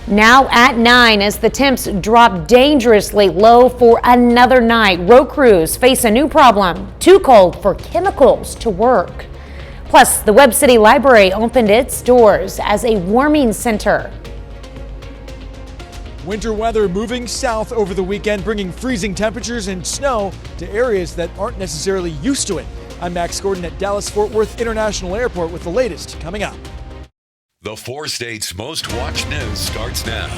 Now at 9 as the temps drop dangerously low for another night. Road crews face a new problem. Too cold for chemicals to work. Plus, the Webb City Library opened its doors as a warming center. Winter weather moving south over the weekend, bringing freezing temperatures and snow to areas that aren't necessarily used to it. I'm Max Gordon at Dallas-Fort Worth International Airport with the latest coming up. The 4 states' most watched news starts now.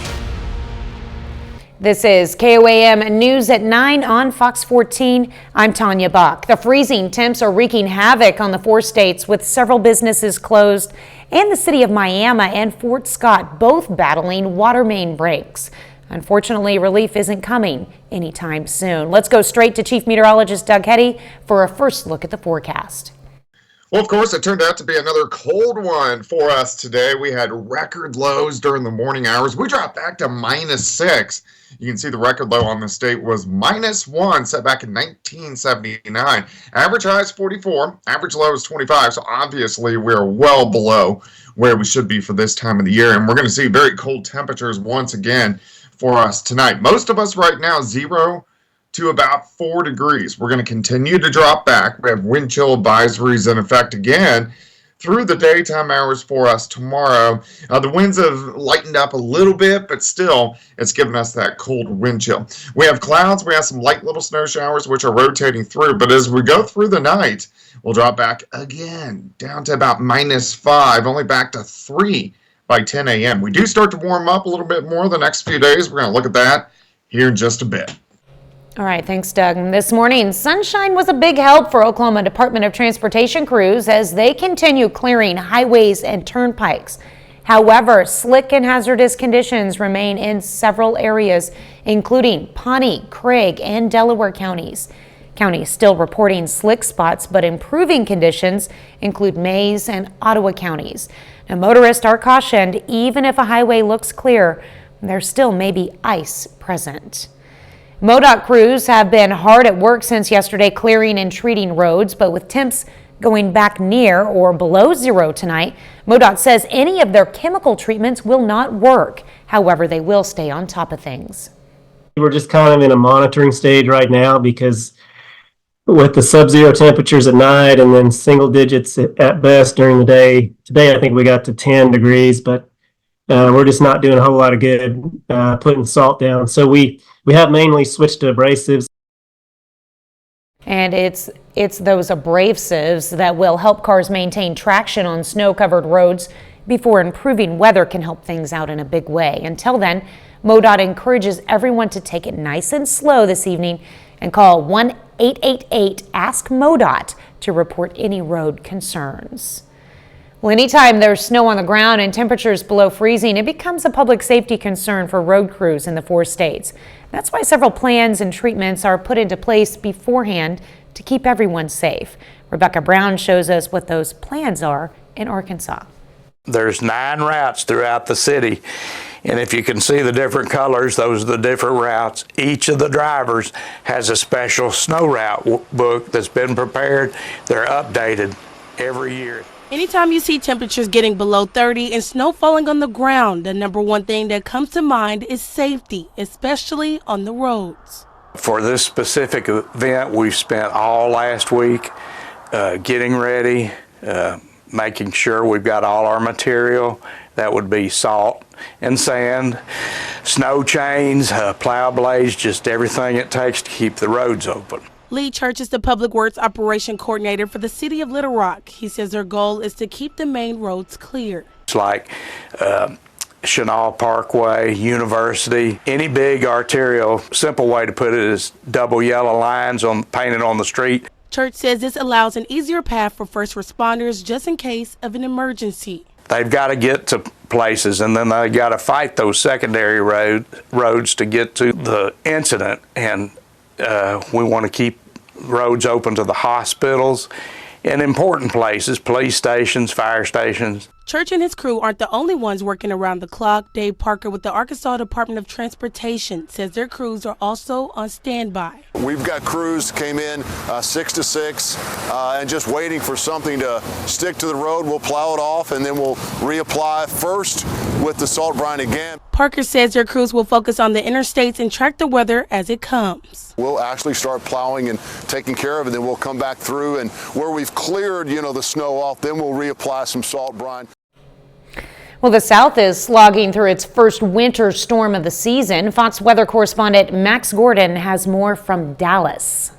This is KOAM News at 9 on Fox 14. I'm Tanya Buck. The freezing temps are wreaking havoc on the 4 states with several businesses closed and the city of Miami and Fort Scott both battling water main breaks. Unfortunately, relief isn't coming anytime soon. Let's go straight to Chief Meteorologist Doug Hetty for a first look at the forecast. Well, of course, it turned out to be another cold one for us today. We had record lows during the morning hours. We dropped back to -6. You can see the record low on this date was -1, set back in 1979. Average high is 44, average low is 25, so obviously we're well below where we should be for this time of the year. And we're going to see very cold temperatures once again for us tonight. Most of us right now, 0 to about 4 degrees. We're going to continue to drop back. We have wind chill advisories in effect again through the daytime hours for us tomorrow. The winds have lightened up a little bit, but still it's giving us that cold wind chill. We have clouds. We have some light little snow showers which are rotating through, but as we go through the night, we'll drop back again down to about -5, only back to 3 by 10 a.m. We do start to warm up a little bit more the next few days. We're going to look at that here in just a bit. All right, thanks, Doug. This morning, sunshine was a big help for Oklahoma Department of Transportation crews as they continue clearing highways and turnpikes. However, slick and hazardous conditions remain in several areas, including Pawnee, Craig, and Delaware counties. Counties still reporting slick spots, but improving conditions include Mays and Ottawa counties. Now, motorists are cautioned, even if a highway looks clear, there still may be ice present. MoDOT crews have been hard at work since yesterday clearing and treating roads, but with temps going back near or below 0 tonight, MoDOT says any of their chemical treatments will not work. However, they will stay on top of things. We're just kind of in a monitoring stage right now because with the sub-zero temperatures at night and then single digits at best during the day. Today, I think we got to 10 degrees, but we're just not doing a whole lot of good putting salt down. So we have mainly switched to abrasives. And it's those abrasives that will help cars maintain traction on snow-covered roads before improving weather can help things out in a big way. Until then, MoDOT encourages everyone to take it nice and slow this evening and call 1-888-ASK-MoDOT to report any road concerns. Well, anytime there's snow on the ground and temperatures below freezing, it becomes a public safety concern for road crews in the 4 states. That's why several plans and treatments are put into place beforehand to keep everyone safe. Rebecca Brown shows us what those plans are in Arkansas. There's 9 routes throughout the city, and if you can see the different colors, those are the different routes. Each of the drivers has a special snow route book that's been prepared. They're updated every year. Anytime you see temperatures getting below 30 and snow falling on the ground, the number one thing that comes to mind is safety, especially on the roads. For this specific event, we've spent all last week getting ready, making sure we've got all our material. That would be salt and sand, snow chains, plow blades, just everything it takes to keep the roads open. Lee Church is the Public Works Operation Coordinator for the City of Little Rock. He says their goal is to keep the main roads clear. It's like Chenal Parkway, University, any big arterial, simple way to put it is double yellow lines painted on the street. Church says this allows an easier path for first responders just in case of an emergency. They've got to get to places, and then they've got to fight those secondary roads to get to the incident. And we want to keep roads open to the hospitals and important places, police stations, fire stations. Church and his crew aren't the only ones working around the clock. Dave Parker with the Arkansas Department of Transportation says their crews are also on standby. We've got crews came in 6 to 6 and just waiting for something to stick to the road. We'll plow it off and then we'll reapply first with the salt brine again. Parker says their crews will focus on the interstates and track the weather as it comes. We'll actually start plowing and taking care of it, then we'll come back through, and where we've cleared, the snow off, then we'll reapply some salt brine. Well, the South is slogging through its first winter storm of the season. Fox weather correspondent Max Gordon has more from Dallas.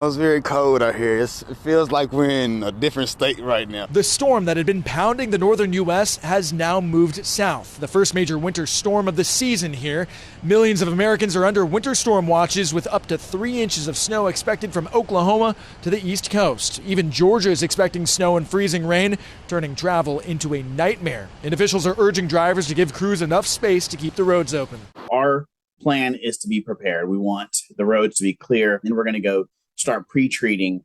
It's very cold out here. It feels like we're in a different state right now. The storm that had been pounding the northern U.S. has now moved south. The first major winter storm of the season here. Millions of Americans are under winter storm watches with up to 3 inches of snow expected from Oklahoma to the East Coast. Even Georgia is expecting snow and freezing rain, turning travel into a nightmare. And officials are urging drivers to give crews enough space to keep the roads open. Our plan is to be prepared. We want the roads to be clear, and we're going to go start pre-treating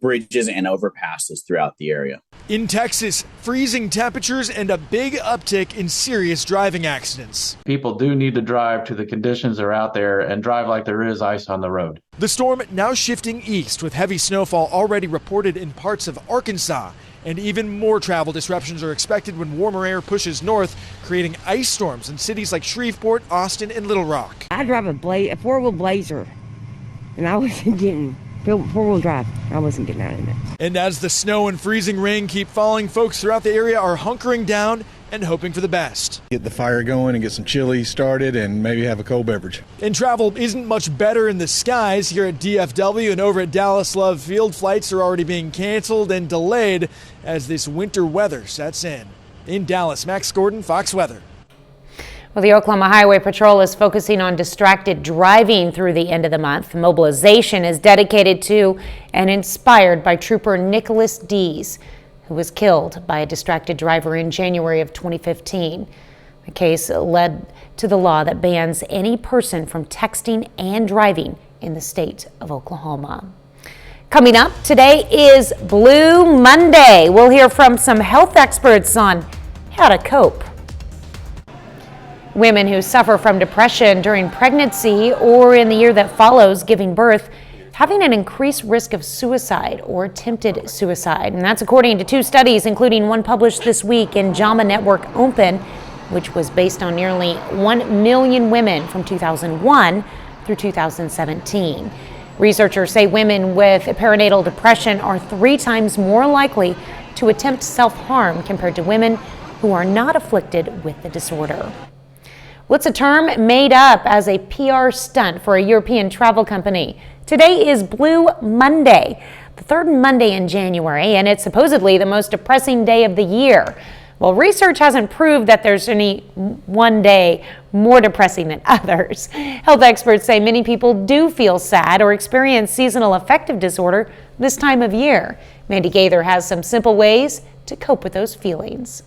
bridges and overpasses throughout the area. In Texas, freezing temperatures and a big uptick in serious driving accidents. People do need to drive to the conditions that are out there and drive like there is ice on the road. The storm now shifting east with heavy snowfall already reported in parts of Arkansas. And even more travel disruptions are expected when warmer air pushes north, creating ice storms in cities like Shreveport, Austin, and Little Rock. I drive a four-wheel Blazer, and I wasn't getting four-wheel drive. I wasn't getting out in it. And as the snow and freezing rain keep falling, folks throughout the area are hunkering down and hoping for the best. Get the fire going and get some chili started and maybe have a cold beverage. And travel isn't much better in the skies here at DFW and over at Dallas Love Field. Flights are already being canceled and delayed as this winter weather sets in. In Dallas, Max Gordon, Fox Weather. Well, the Oklahoma Highway Patrol is focusing on distracted driving through the end of the month. Mobilization is dedicated to and inspired by Trooper Nicholas Dees, who was killed by a distracted driver in January of 2015. The case led to the law that bans any person from texting and driving in the state of Oklahoma. Coming up today is Blue Monday. We'll hear from some health experts on how to cope. Women who suffer from depression during pregnancy or in the year that follows giving birth having an increased risk of suicide or attempted suicide. And that's according to 2 studies, including one published this week in JAMA Network Open, which was based on nearly 1 million women from 2001 through 2017. Researchers say women with perinatal depression are 3 times more likely to attempt self-harm compared to women who are not afflicted with the disorder. Well, it's a term made up as a PR stunt for a European travel company. Today is Blue Monday, the 3rd Monday in January, and it's supposedly the most depressing day of the year. Well, research hasn't proved that there's any one day more depressing than others. Health experts say many people do feel sad or experience seasonal affective disorder this time of year. Mandy Gaither has some simple ways to cope with those feelings.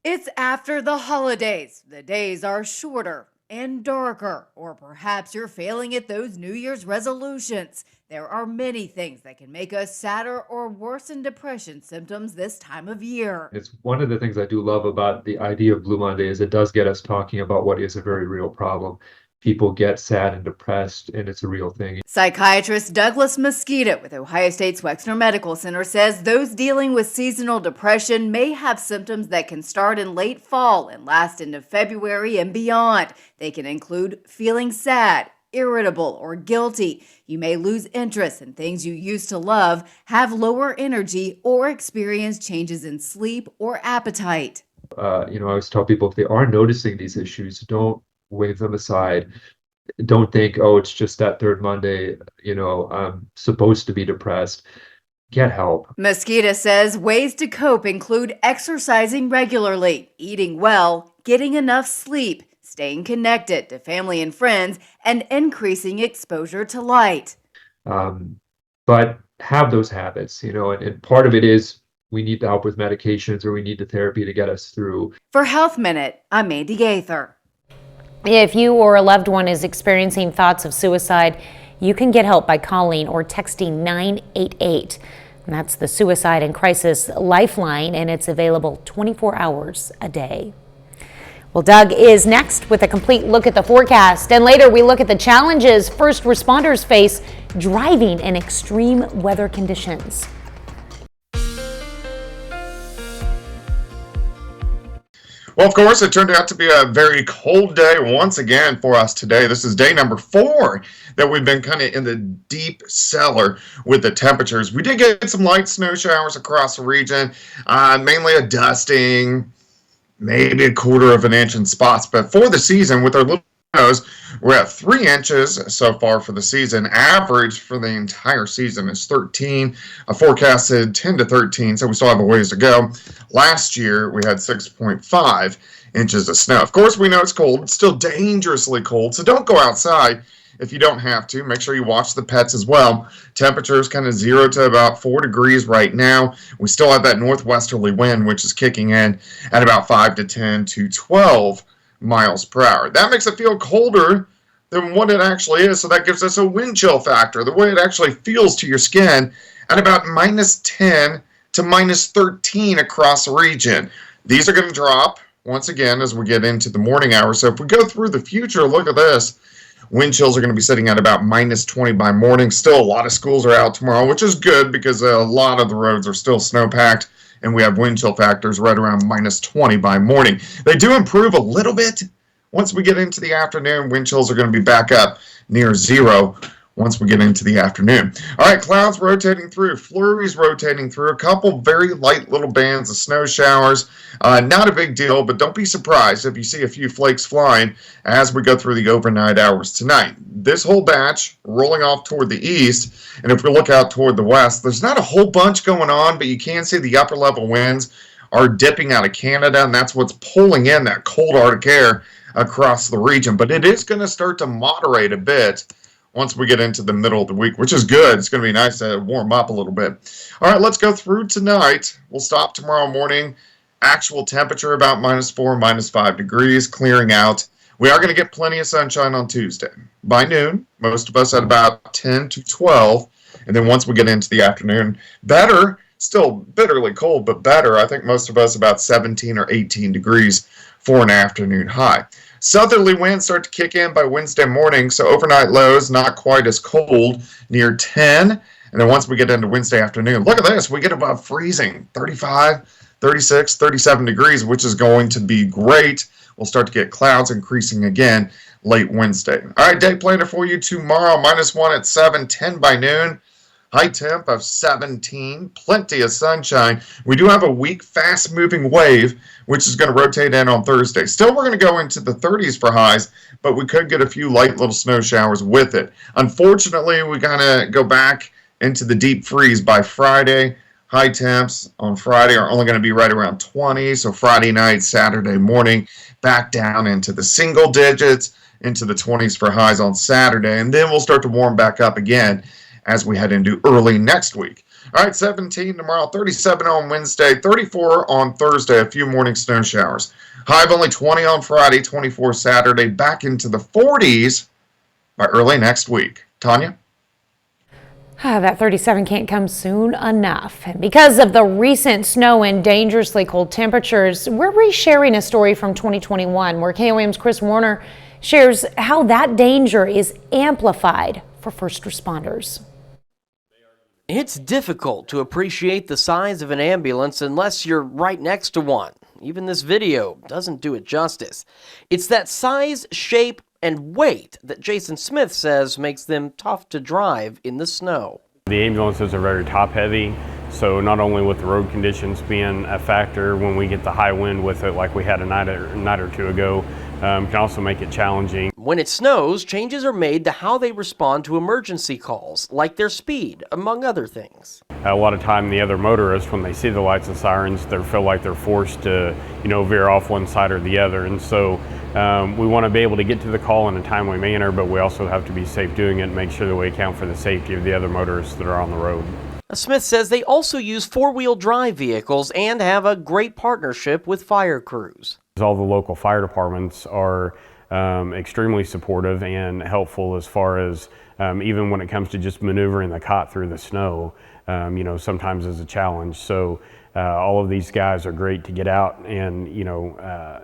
It's after the holidays. The days are shorter and darker, or perhaps you're failing at those New Year's resolutions. There are many things that can make us sadder or worsen depression symptoms this time of year. It's one of the things I do love about the idea of Blue Monday is it does get us talking about what is a very real problem. People get sad and depressed, and it's a real thing. Psychiatrist Douglas Mosqueda with Ohio State's Wexner Medical Center says those dealing with seasonal depression may have symptoms that can start in late fall and last into February and beyond. They can include feeling sad, irritable, or guilty. You may lose interest in things you used to love, have lower energy, or experience changes in sleep or appetite. I always tell people if they are noticing these issues, don't wave them aside. Don't think, oh, it's just that 3rd Monday, I'm supposed to be depressed. Get help. Mosqueda says ways to cope include exercising regularly, eating well, getting enough sleep, staying connected to family and friends, and increasing exposure to light. But have those habits, and part of it is we need the help with medications or we need the therapy to get us through. For Health Minute, I'm Mandy Gaither. If you or a loved one is experiencing thoughts of suicide, you can get help by calling or texting 988. And that's the Suicide and Crisis Lifeline, and it's available 24 hours a day. Well, Doug is next with a complete look at the forecast, and later we look at the challenges first responders face driving in extreme weather conditions. Well, of course, it turned out to be a very cold day once again for us today. This is day number 4 that we've been kind of in the deep cellar with the temperatures. We did get some light snow showers across the region, mainly a dusting, maybe 1/4 of an inch in spots. But for the season, with our little snows, we're at 3 inches so far for the season. Average for the entire season is 13, forecasted 10 to 13, so we still have a ways to go. Last year, we had 6.5 inches of snow. Of course, we know it's cold. It's still dangerously cold, so don't go outside if you don't have to. Make sure you watch the pets as well. Temperatures kind of 0 to about 4 degrees right now. We still have that northwesterly wind, which is kicking in at about 5 to 10 to 12 miles per hour. That makes it feel colder than what it actually is, so that gives us a wind chill factor, the way it actually feels to your skin, at about minus 10 to minus 13 across the region. These are going to drop once again as we get into the morning hours. So if we go through the future, look at this. Wind chills are going to be sitting at about minus 20 by morning. Still, a lot of schools are out tomorrow, which is good because a lot of the roads are still snow-packed, and we have wind chill factors right around minus 20 by morning. They do improve a little bit once we get into the afternoon. Wind chills are going to be back up near 0 once we get into the afternoon. All right, clouds rotating through, flurries rotating through, a couple very light little bands of snow showers. Not a big deal, but don't be surprised if you see a few flakes flying as we go through the overnight hours tonight. This whole batch rolling off toward the east, and if we look out toward the west, there's not a whole bunch going on, but you can see the upper level winds are dipping out of Canada, and that's what's pulling in that cold Arctic air across the region. But it is going to start to moderate a bit once we get into the middle of the week, which is good. It's going to be nice to warm up a little bit. All right, let's go through tonight. We'll stop tomorrow morning. Actual temperature about minus 4, minus 5 degrees, clearing out. We are going to get plenty of sunshine on Tuesday. By noon, most of us at about 10 to 12. And then once we get into the afternoon, better, still bitterly cold, but better. I think most of us about 17 or 18 degrees for an afternoon high. Southerly winds start to kick in by Wednesday morning, so overnight lows not quite as cold, near 10. And then once we get into Wednesday afternoon, look at this, we get above freezing, 35, 36, 37 degrees, which is going to be great. We'll start to get clouds increasing again late Wednesday. All right, day planner for you tomorrow, minus 1 at 7, 10 by noon. High temp of 17, plenty of sunshine. We do have a weak, fast-moving wave, which is going to rotate in on Thursday. Still, we're going to go into the 30s for highs, but we could get a few light little snow showers with it. Unfortunately, we kind of go back into the deep freeze by Friday. High temps on Friday are only going to be right around 20, so Friday night, Saturday morning, back down into the single digits, into the 20s for highs on Saturday, and then we'll start to warm back up again as we head into early next week. All right, 17 tomorrow, 37 on Wednesday, 34 on Thursday, a few morning snow showers. High of only 20 on Friday, 24 Saturday, back into the 40s by early next week. Tanya? That 37 can't come soon enough. And because of the recent snow and dangerously cold temperatures, we're resharing a story from 2021 where KOAM's Chris Warner shares how that danger is amplified for first responders. It's difficult to appreciate the size of an ambulance unless you're right next to one. Even this video doesn't do it justice. It's that size, shape, and weight that Jason Smith says makes them tough to drive in the snow. The ambulances are very top-heavy, so not only with the road conditions being a factor when we get the high wind with it like we had a night or two ago, can also make it challenging. When it snows, changes are made to how they respond to emergency calls, like their speed, among other things. A lot of time the other motorists, when they see the lights and sirens, they feel like they're forced to, veer off one side or the other. And so we want to be able to get to the call in a timely manner, but we also have to be safe doing it and make sure that we account for the safety of the other motorists that are on the road. Smith says they also use four-wheel drive vehicles and have a great partnership with fire crews. All the local fire departments are extremely supportive and helpful as far as even when it comes to just maneuvering the cot through the snow, sometimes is a challenge. So all of these guys are great to get out and,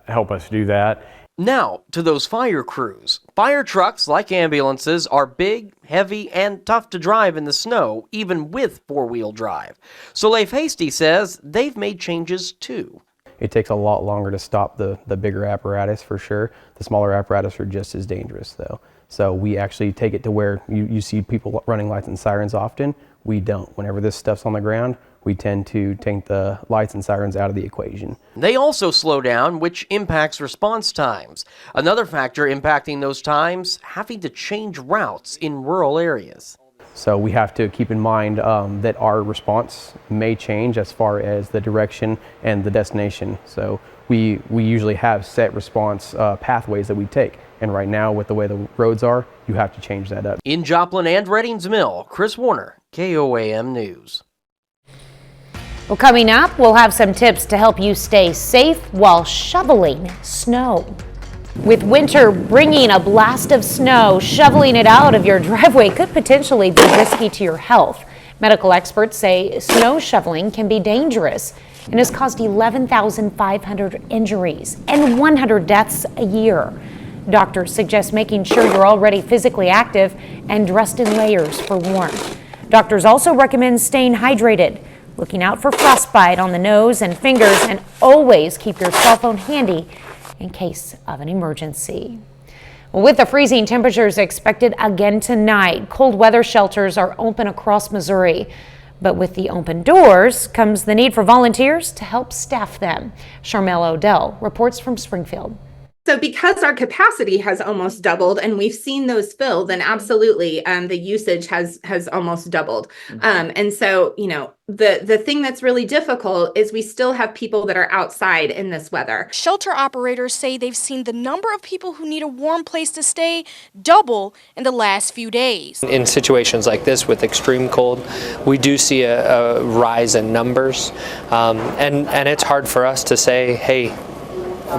help us do that. Now, to those fire crews. Fire trucks, like ambulances, are big, heavy, and tough to drive in the snow, even with four-wheel drive. So Leif Hasty says they've made changes too. it takes a lot longer to stop the bigger apparatus for sure. The smaller apparatus are just as dangerous though. So we actually take it to where you see people running lights and sirens often. We don't. Whenever this stuff's on the ground, we tend to take the lights and sirens out of the equation. They also slow down, which impacts response times. Another factor impacting those times, having to change routes in rural areas. So we have to keep in mind that our response may change as far as the direction and the destination. So we usually have set response pathways that we take. And right now, with the way the roads are, you have to change that up. In Joplin and Reddings Mill, Chris Warner, KOAM News. Well, coming up, we'll have some tips to help you stay safe while shoveling snow. With winter bringing a blast of snow, shoveling it out of your driveway could potentially be risky to your health. Medical experts say snow shoveling can be dangerous and has caused 11,500 injuries and 100 deaths a year. Doctors suggest making sure you're already physically active and dressed in layers for warmth. Doctors also recommend staying hydrated, looking out for frostbite on the nose and fingers, and always keep your cell phone handy in case of an emergency. With the freezing temperatures expected again tonight, cold weather shelters are open across Missouri. But with the open doors comes the need for volunteers to help staff them. Charmel Odell reports from Springfield. So because our capacity has almost doubled and we've seen those fill, then absolutely the usage has almost doubled. And so, you know, the thing that's really difficult is we still have people that are outside in this weather. Shelter operators say they've seen the number of people who need a warm place to stay double in the last few days. In situations like this with extreme cold, we do see a rise in numbers. And it's hard for us to say, hey,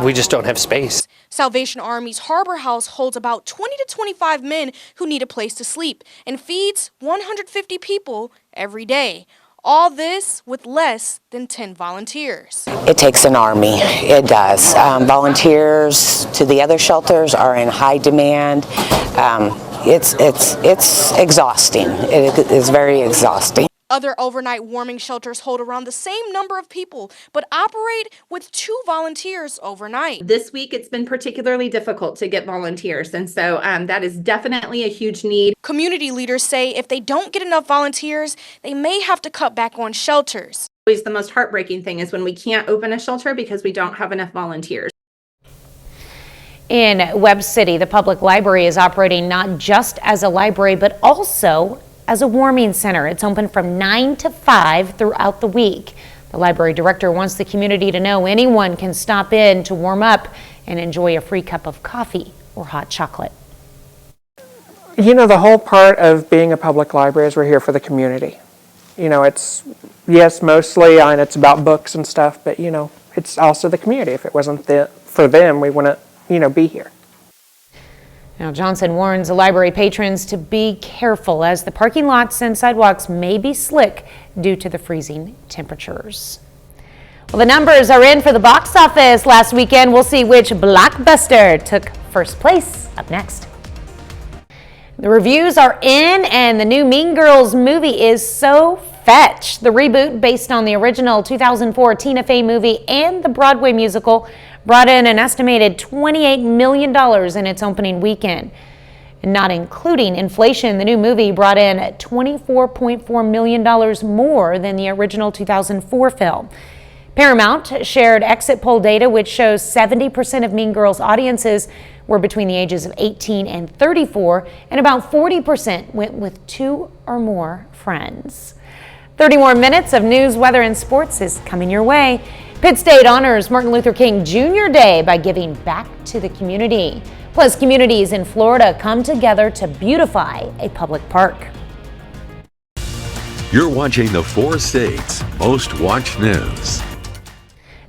we just don't have space. Salvation Army's Harbor House holds about 20 to 25 men who need a place to sleep and feeds 150 people every day. All this with less than 10 volunteers. It takes an army, it does. Volunteers to the other shelters are in high demand. It's exhausting. It is very exhausting. Other overnight warming shelters hold around the same number of people, but operate with 2 volunteers overnight. This week, it's been particularly difficult to get volunteers, and so that is definitely a huge need. Community leaders say if they don't get enough volunteers, they may have to cut back on shelters. Always the most heartbreaking thing is when we can't open a shelter because we don't have enough volunteers. In Webb City, the public library is operating not just as a library, but also as a warming center. It's open from 9 to 5 throughout the week. The library director wants the community to know anyone can stop in to warm up and enjoy a free cup of coffee or hot chocolate. You know, the whole part of being a public library is we're here for the community. You know, it's, yes, mostly, and it's about books and stuff, but, you know, it's also the community. If it wasn't for them, we wouldn't, you know, be here. Now, Johnson warns the library patrons to be careful as the parking lots and sidewalks may be slick due to the freezing temperatures. Well, the numbers are in for the box office last weekend. We'll see which blockbuster took first place up next. The reviews are in, and the new Mean Girls movie is so fetch. The reboot, based on the original 2004 Tina Fey movie and the Broadway musical, brought in an estimated $28 million in its opening weekend. And not including inflation, the new movie brought in $24.4 million more than the original 2004 film. Paramount shared exit poll data which shows 70% of Mean Girls audiences were between the ages of 18 and 34, and about 40% went with 2 or more friends. 30 more minutes of news, weather, and sports is coming your way. Pitt State honors Martin Luther King Jr. Day by giving back to the community. Plus, communities in Florida come together to beautify a public park. You're watching the 4 States Most Watched News.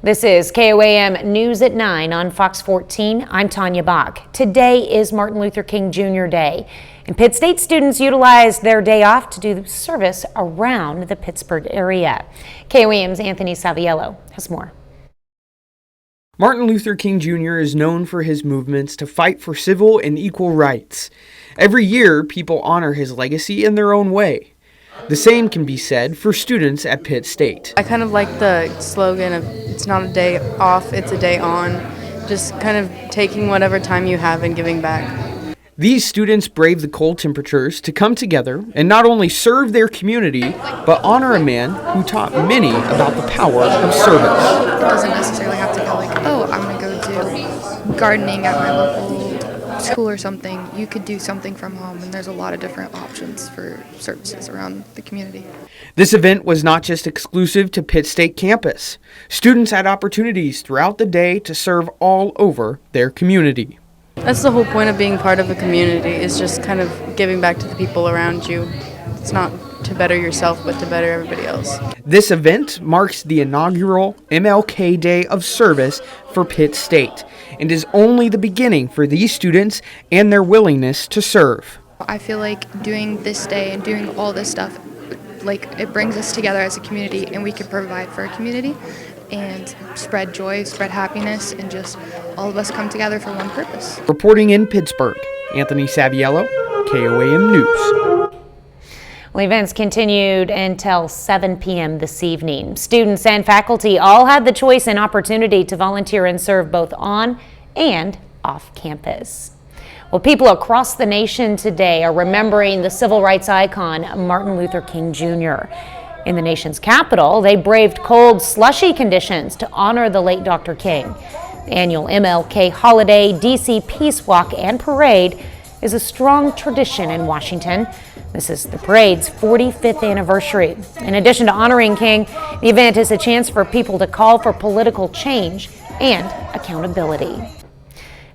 This is KOAM News at 9 on Fox 14. I'm Tanya Bach. Today is Martin Luther King Jr. Day, and Pitt State students utilized their day off to do service around the Pittsburgh area. KOAM's Anthony Saviello has more. Martin Luther King Jr. is known for his movements to fight for civil and equal rights. Every year, people honor his legacy in their own way. The same can be said for students at Pitt State. I kind of like the slogan of it's not a day off, it's a day on. Just kind of taking whatever time you have and giving back. These students brave the cold temperatures to come together and not only serve their community, but honor a man who taught many about the power of service. It doesn't necessarily have to go like, oh, I'm going to go do gardening at my local school or something. You could do something from home, and there's a lot of different options for services around the community. This event was not just exclusive to Pitt State campus. Students had opportunities throughout the day to serve all over their community. That's the whole point of being part of a community, is just kind of giving back to the people around you. It's not to better yourself, but to better everybody else. This event marks the inaugural MLK Day of Service for Pitt State and is only the beginning for these students and their willingness to serve. I feel like doing this day and doing all this stuff, like it brings us together as a community, and we can provide for a community and spread joy, spread happiness, and just all of us come together for one purpose. Reporting in Pittsburgh, Anthony Saviello, KOAM News. Well, events continued until 7 p.m. this evening. Students and faculty all had the choice and opportunity to volunteer and serve both on and off campus. Well, people across the nation today are remembering the civil rights icon Martin Luther King Jr. In the nation's capital, they braved cold, slushy conditions to honor the late Dr. King. The annual MLK holiday, DC Peace Walk and Parade is a strong tradition in Washington. This is the parade's 45th anniversary. In addition to honoring King, the event is a chance for people to call for political change and accountability.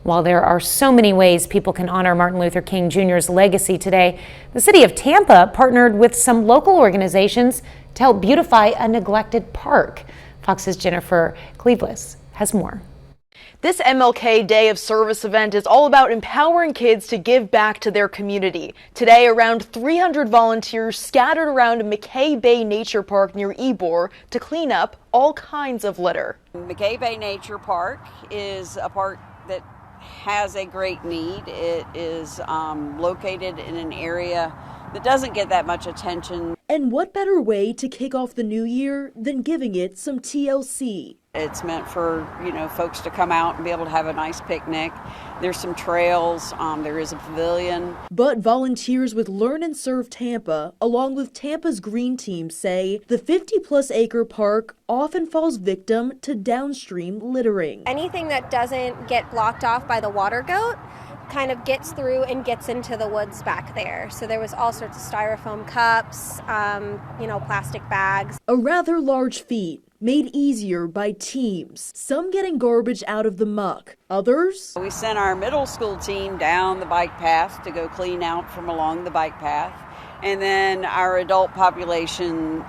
While there are so many ways people can honor Martin Luther King Jr.'s legacy today, the city of Tampa partnered with some local organizations to help beautify a neglected park. Fox's Jennifer Cleveland has more. This MLK Day of Service event is all about empowering kids to give back to their community. Today, around 300 volunteers scattered around McKay Bay Nature Park near Ybor to clean up all kinds of litter. McKay Bay Nature Park is a park that has a great need. It is located in an area that doesn't get that much attention. And what better way to kick off the new year than giving it some TLC? It's meant for, folks to come out and be able to have a nice picnic. There's some trails, there is a pavilion. But volunteers with Learn and Serve Tampa, along with Tampa's Green Team, say the 50-plus acre park often falls victim to downstream littering. Anything that doesn't get blocked off by the water goat kind of gets through and gets into the woods back there. So there was all sorts of styrofoam cups, plastic bags. A rather large feat, made easier by teams, some getting garbage out of the muck, others? We sent our middle school team down the bike path to go clean out from along the bike path. And then our adult population,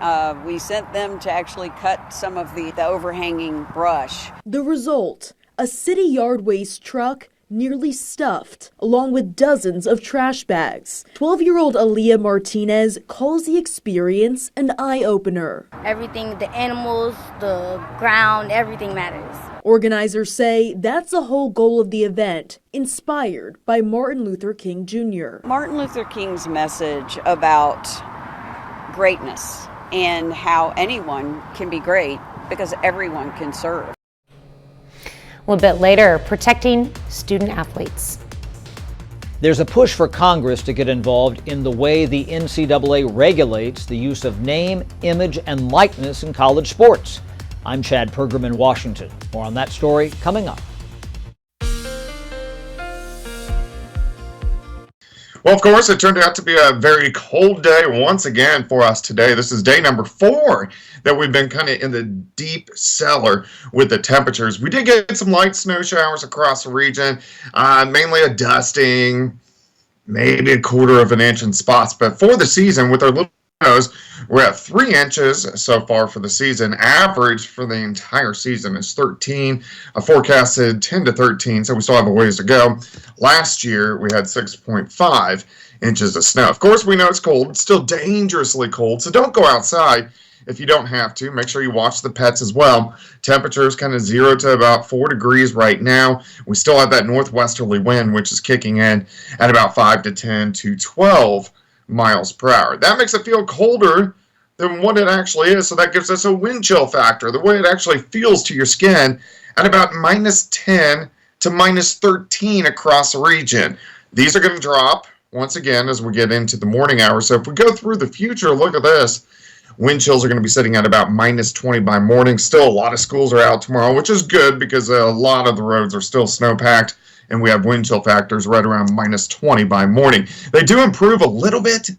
we sent them to actually cut some of the overhanging brush. The result, a city yard waste truck nearly stuffed, along with dozens of trash bags. 12-year-old Aaliyah Martinez calls the experience an eye-opener. Everything, the animals, the ground, everything matters. Organizers say that's the whole goal of the event, inspired by Martin Luther King Jr. Martin Luther King's message about greatness and how anyone can be great because everyone can serve. A little bit later, protecting student athletes. There's a push for Congress to get involved in the way the NCAA regulates the use of name, image, and likeness in college sports. I'm Chad Pergram in Washington. More on that story coming up. Well, of course, it turned out to be a very cold day once again for us today. This is day number 4 that we've been kind of in the deep cellar with the temperatures. We did get some light snow showers across the region, mainly a dusting, maybe a quarter of an inch in spots. But for the season, with our little snows, we're at 3 inches so far for the season. Average for the entire season is 13, forecasted 10 to 13, so we still have a ways to go. Last year, we had 6.5 inches of snow. Of course, we know it's cold. It's still dangerously cold, so don't go outside if you don't have to. Make sure you watch the pets as well. Temperatures kind of 0 to about 4 degrees right now. We still have that northwesterly wind, which is kicking in at about 5 to 10 to 12 miles per hour. That makes it feel colder than what it actually is, so that gives us a wind chill factor, the way it actually feels to your skin, at about -10 to -13 across the region. These are going to drop once again as we get into the morning hours. So if we go through the future, look at this. Wind chills are going to be sitting at about -20 by morning. Still, a lot of schools are out tomorrow, which is good because a lot of the roads are still snow-packed, and we have wind chill factors right around -20 by morning. They do improve a little bit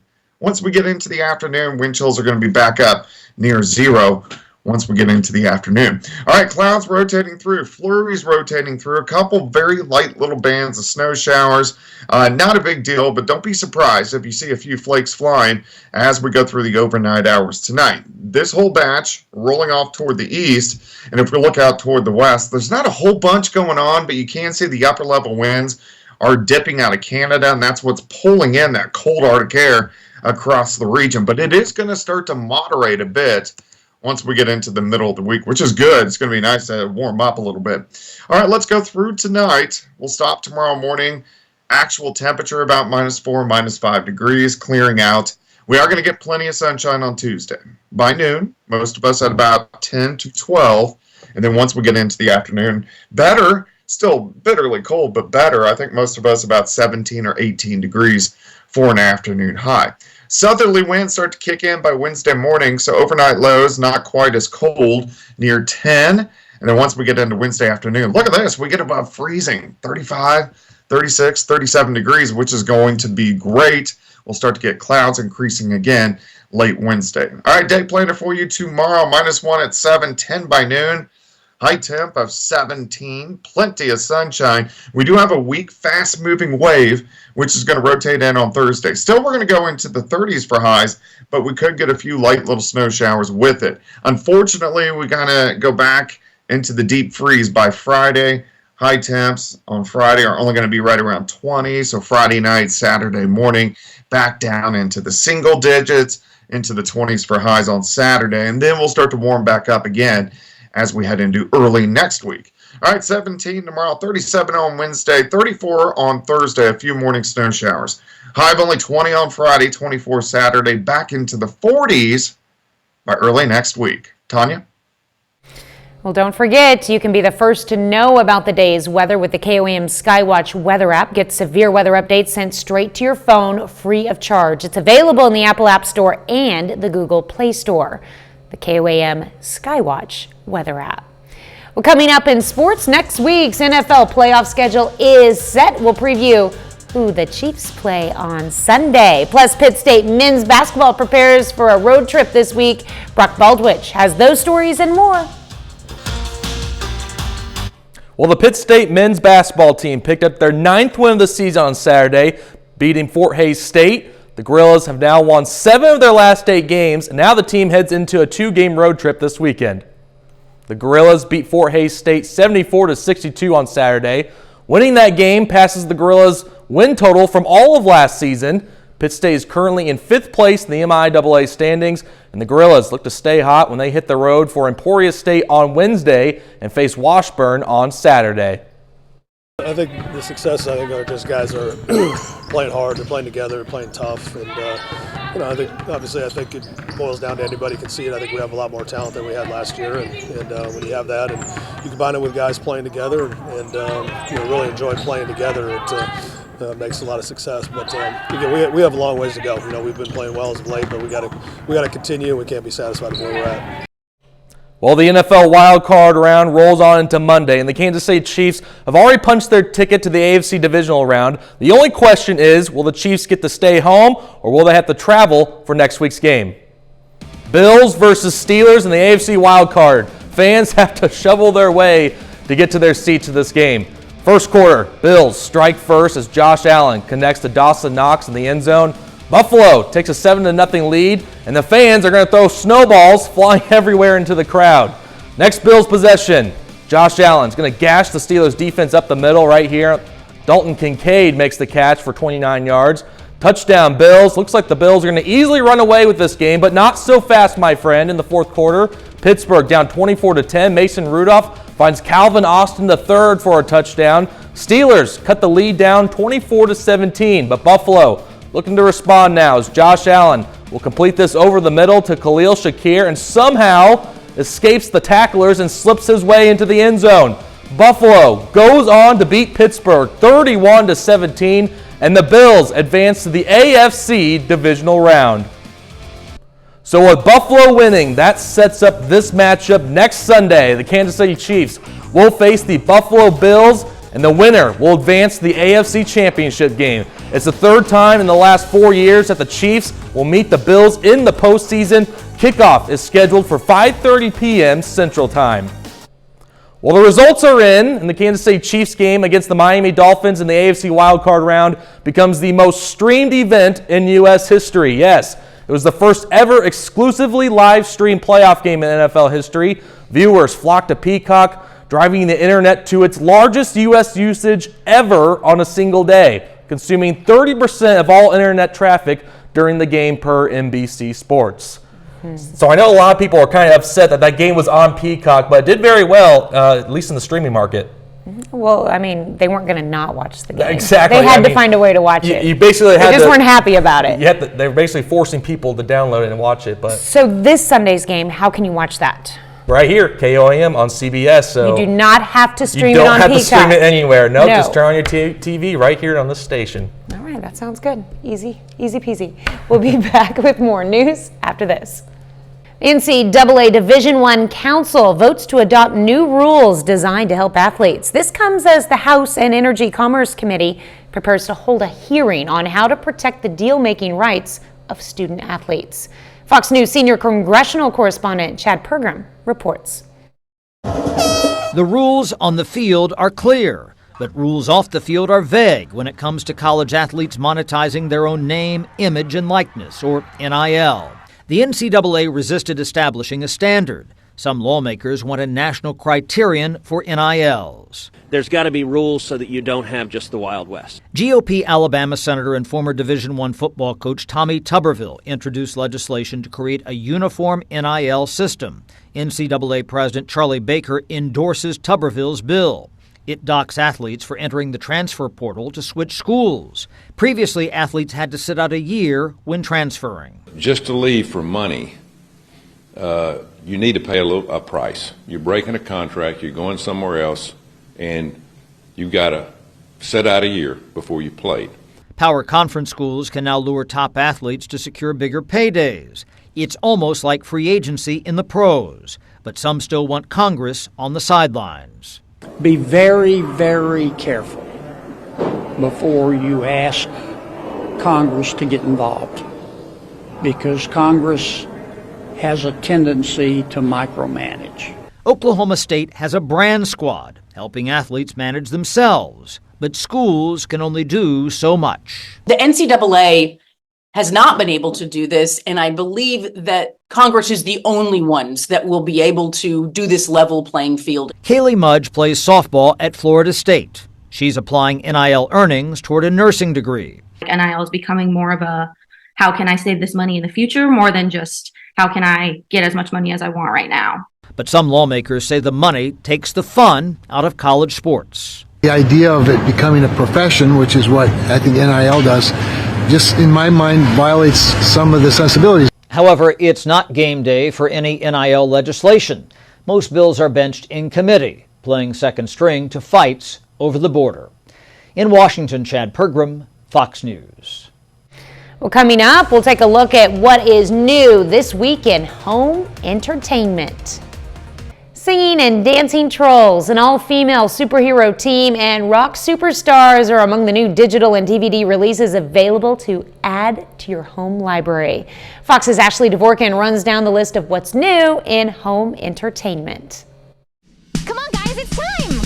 once we get into the afternoon. Wind chills are going to be back up near 0 once we get into the afternoon. All right, clouds rotating through, flurries rotating through, a couple very light little bands of snow showers. Not a big deal, but don't be surprised if you see a few flakes flying as we go through the overnight hours tonight. This whole batch rolling off toward the east, and if we look out toward the west, there's not a whole bunch going on, but you can see the upper level winds are dipping out of Canada, and that's what's pulling in that cold Arctic air across the region. But it is going to start to moderate a bit once we get into the middle of the week, which is good. It's going to be nice to warm up a little bit. All right, let's go through tonight. We'll stop tomorrow morning. Actual temperature about -4, -5 degrees, clearing out. We are going to get plenty of sunshine on Tuesday. By noon, most of us at about 10 to 12. And then once we get into the afternoon, better, still bitterly cold, but better. I think most of us about 17 or 18 degrees for an afternoon high. Southerly winds start to kick in by Wednesday morning, so overnight lows not quite as cold, near 10. And then once we get into Wednesday afternoon, look at this, we get above freezing, 35, 36, 37 degrees, which is going to be great. We'll start to get clouds increasing again late Wednesday. All right, day planner for you tomorrow, -1 at 7, 10 by noon. High temp of 17, plenty of sunshine. We do have a weak, fast-moving wave, which is going to rotate in on Thursday. Still, we're going to go into the 30s for highs, but we could get a few light little snow showers with it. Unfortunately, we're going to go back into the deep freeze by Friday. High temps on Friday are only going to be right around 20, so Friday night, Saturday morning, back down into the single digits, into the 20s for highs on Saturday, and then we'll start to warm back up again as we head into early next week. All right, 17 tomorrow, 37 on Wednesday, 34 on Thursday, a few morning snow showers. High of only 20 on Friday, 24 Saturday, back into the 40s by early next week. Tanya? Well, don't forget, you can be the first to know about the day's weather with the KOAM Skywatch weather app. Get severe weather updates sent straight to your phone free of charge. It's available in the Apple App Store and the Google Play Store. The KOAM Skywatch weather app. Well, coming up in sports, next week's NFL playoff schedule is set. We'll preview who the Chiefs play on Sunday. Plus, Pitt State men's basketball prepares for a road trip this week. Brock Baldwich has those stories and more. Well, the Pitt State men's basketball team picked up their 9th win of the season on Saturday, beating Fort Hays State. The Gorillas have now won 7 of their last 8 games, and now the team heads into a 2-game road trip this weekend. The Gorillas beat Fort Hays State 74-62 on Saturday. Winning that game passes the Gorillas' win total from all of last season. Pitt State is currently in 5th place in the MIAA standings, and the Gorillas look to stay hot when they hit the road for Emporia State on Wednesday and face Washburn on Saturday. I think the success, I think, are just guys are playing hard, they're playing together, they're playing tough, and I think obviously I think it boils down to anybody can see it. I think we have a lot more talent than we had last year, and when you have that and you combine it with guys playing together and really enjoy playing together, it makes a lot of success. But again, we have a long ways to go. We've been playing well as of late, but we got to continue. We can't be satisfied with where we're at. Well, the NFL wildcard round rolls on into Monday, and the Kansas City Chiefs have already punched their ticket to the AFC divisional round. The only question is, will the Chiefs get to stay home, or will they have to travel for next week's game? Bills versus Steelers in the AFC wildcard. Fans have to shovel their way to get to their seats to this game. First quarter, Bills strike first as Josh Allen connects to Dawson Knox in the end zone. Buffalo takes a 7-0 lead, and the fans are going to throw snowballs flying everywhere into the crowd. Next Bills possession, Josh Allen's going to gash the Steelers defense up the middle right here. Dalton Kincaid makes the catch for 29 yards. Touchdown Bills. Looks like the Bills are going to easily run away with this game, but not so fast, my friend, in the fourth quarter. Pittsburgh down 24-10. Mason Rudolph finds Calvin Austin III for a touchdown. Steelers cut the lead down 24-17, but Buffalo Looking to respond now as Josh Allen will complete this over the middle to Khalil Shakir and somehow escapes the tacklers and slips his way into the end zone. Buffalo goes on to beat Pittsburgh 31-17, and the Bills advance to the AFC divisional round. So with Buffalo winning, that sets up this matchup next Sunday. The Kansas City Chiefs will face the Buffalo Bills, and the winner will advance to the AFC Championship game. It's the third time in the last 4 years that the Chiefs will meet the Bills in the postseason. Kickoff is scheduled for 5:30 p.m. Central Time. Well, the results are in, and the Kansas City Chiefs game against the Miami Dolphins in the AFC wildcard round becomes the most streamed event in U.S. history. Yes, it was the first ever exclusively live-streamed playoff game in NFL history. Viewers flocked to Peacock, driving the internet to its largest U.S. usage ever on a single day, consuming 30% of all internet traffic during the game per NBC Sports. So I know a lot of people are kind of upset that that game was on Peacock, but it did very well, at least in the streaming market. Well, I mean, they weren't going to not watch the game. Exactly. They had to find a way to watch it. You basically they just weren't happy about it. They were basically forcing people to download it and watch it. But So this Sunday's game, how can you watch that? Right here, KOAM on CBS. So you do not have to stream it on Peacock. You don't have to stream it anywhere. No, just turn on your TV right here on this station. All right, that sounds good. Easy peasy. We'll be back with more news after this. NCAA Division I Council votes to adopt new rules designed to help athletes. This comes as the House and Energy Commerce Committee prepares to hold a hearing on how to protect the deal-making rights of student athletes. Fox News senior congressional correspondent Chad Pergram reports. The rules on the field are clear, but rules off the field are vague when it comes to college athletes monetizing their own name, image, and likeness, or NIL. The NCAA resisted establishing a standard. Some lawmakers want a national criterion for NILs. There's got to be rules so that you don't have just the Wild West. GOP Alabama Senator and former Division I football coach Tommy Tuberville introduced legislation to create a uniform NIL system. NCAA President Charlie Baker endorses Tuberville's bill. It docks athletes for entering the transfer portal to switch schools. Previously, athletes had to sit out a year when transferring. Just to leave for money, you need to pay a price. You're breaking a contract, you're going somewhere else, and you've got to sit out a year before you play. Power conference schools can now lure top athletes to secure bigger paydays. It's almost like free agency in the pros, but some still want Congress on the sidelines. Be very, very careful before you ask Congress to get involved, because Congress has a tendency to micromanage. Oklahoma State has a brand squad helping athletes manage themselves, but schools can only do so much. The NCAA has not been able to do this, and I believe that Congress is the only ones that will be able to do this level playing field. Kaylee Mudge plays softball at Florida State. She's applying NIL earnings toward a nursing degree. NIL is becoming more of a how can I save this money in the future more than just how can I get as much money as I want right now. But some lawmakers say the money takes the fun out of college sports. The idea of it becoming a profession, which is what I think NIL does, just in my mind violates some of the sensibilities. However, it's not game day for any NIL legislation. Most bills are benched in committee, playing second string to fights over the border. In Washington, Chad Pergram, Fox News. Well, coming up, we'll take a look at what is new this week in home entertainment. Singing and dancing trolls, an all-female superhero team, and rock superstars are among the new digital and DVD releases available to add to your home library. Fox's Ashley Dvorkin runs down the list of what's new in home entertainment. Come on, guys, it's time!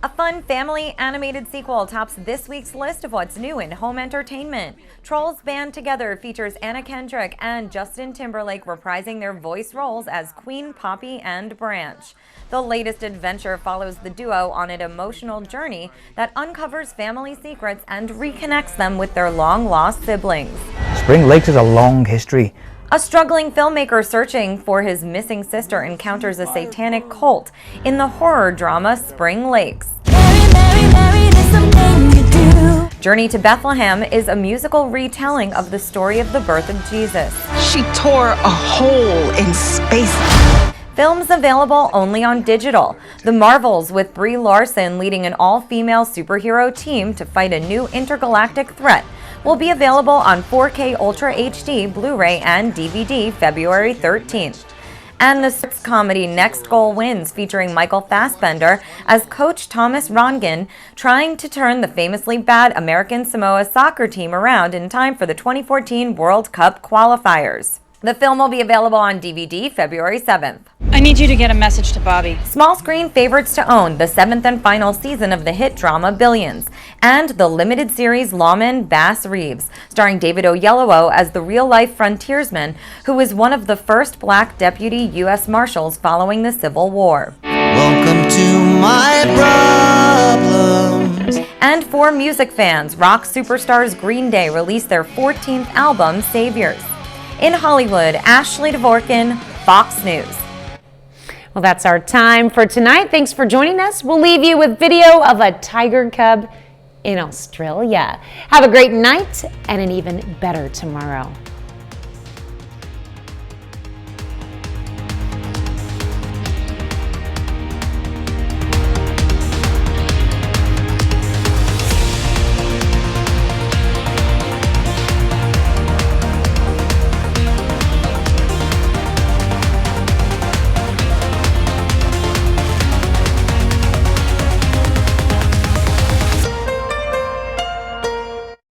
A fun family animated sequel tops this week's list of what's new in home entertainment. Trolls Band Together features Anna Kendrick and Justin Timberlake reprising their voice roles as Queen, Poppy, and Branch. The latest adventure follows the duo on an emotional journey that uncovers family secrets and reconnects them with their long-lost siblings. Spring Lakes has a long history. A struggling filmmaker searching for his missing sister encounters a satanic cult in the horror drama Spring Lakes. Journey to Bethlehem is a musical retelling of the story of the birth of Jesus. She tore a hole in space. Films available only on digital. The Marvels, with Brie Larson leading an all-female superhero team to fight a new intergalactic threat, will be available on 4K Ultra HD, Blu-ray, and DVD February 13th. And the sports comedy Next Goal Wins, featuring Michael Fassbender as Coach Thomas Rongen, trying to turn the famously bad American Samoa soccer team around in time for the 2014 World Cup qualifiers. The film will be available on DVD February 7th. I need you to get a message to Bobby. Small screen favorites to own, the 7th and final season of the hit drama Billions, and the limited series Lawman Bass Reeves, starring David Oyelowo as the real-life frontiersman who was one of the first black deputy U.S. Marshals following the Civil War. Welcome to my problems. And for music fans, rock superstars Green Day released their 14th album, Saviors. In Hollywood, Ashley Dvorkin, Fox News. Well, that's our time for tonight. Thanks for joining us. We'll leave you with video of a tiger cub in Australia. Have a great night and an even better tomorrow.